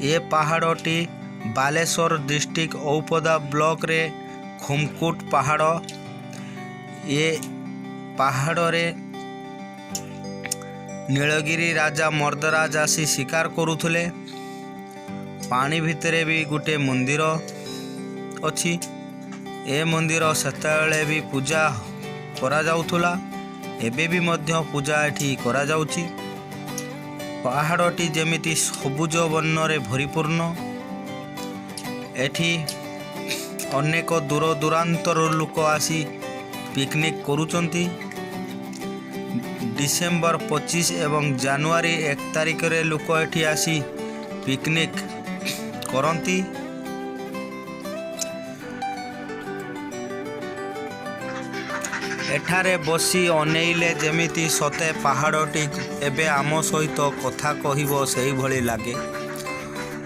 ए पहाड़टी Baleshwar district Aupada block रे खुमकुट पहाड़। ये पहाड़ रे नीलगिरी राजा मर्दराज आसी शिकार करुले। पानी भितरे भी गोटे मंदिर अच्छी। ए मंदिर सेतेबेले भी पूजा करा जाउथुला, एबे भी मध्य पूजा एठी करा जाउची। पहाड़टी जेमिति सबुज वर्णरे भरिपूर्ण। एठी अनेक दूर दूरांतर लोक आसी पिकनिक करुचंती। डिसेम्बर 25 एवं जनवरी 1 तारिख रे लोक एठी आसी पिकनिक करंती। एठारे बसी अनेइले जेमिति सते पहाड़टी एबे आम सहित कथा कहिबो सेही भली लागे।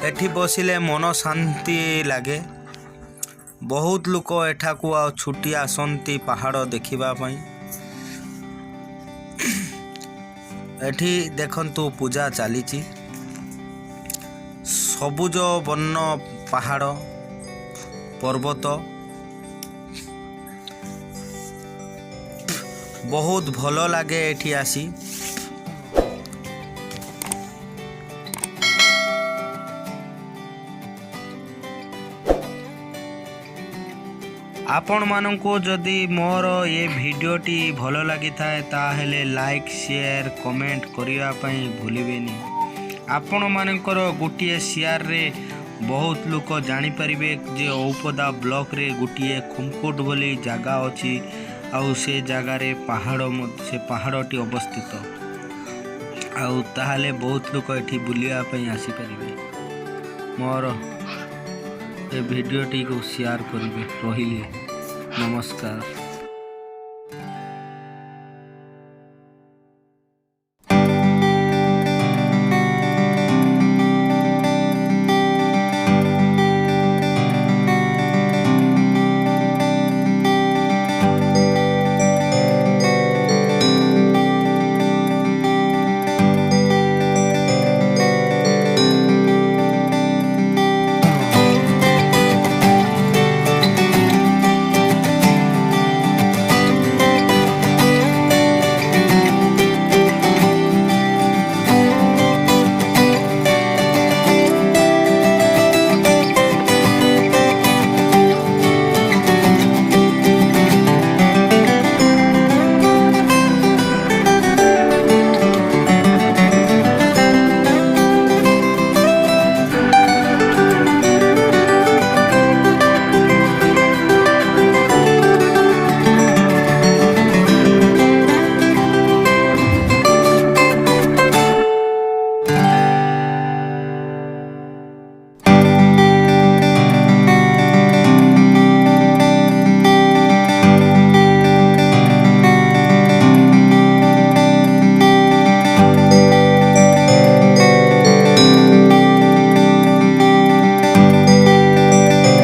एठी बसिले मन शांति लागे। बहुत लोक एठाकू आ छुट्टी आसंती पहाड़ देखिबा पई। एठी देखंतु पूजा चलीची। सबुज वर्ण पहाड़ पर्वत बहुत भल लगे एठी आसी। आपण मानंको जदि मोर ये वीडियोटी भल लगी थाए ताहेले लाइक शेयर कमेंट करिया पई भूलिबेनी। आपण मानकर गोटिए शेयर रे बहुत लोक जानी परिबे जे औपदा ब्लॉक रे गोटिए खुमकुट बोली जगह अछि। आउ से जगार से पहाड़टी अवस्थित। आउ ताहाले बहुत लोक एठी बुलिया पई आसी परिबे। मोर ए वीडियोटी को शेयर करिवे। रहिले नमस्कार।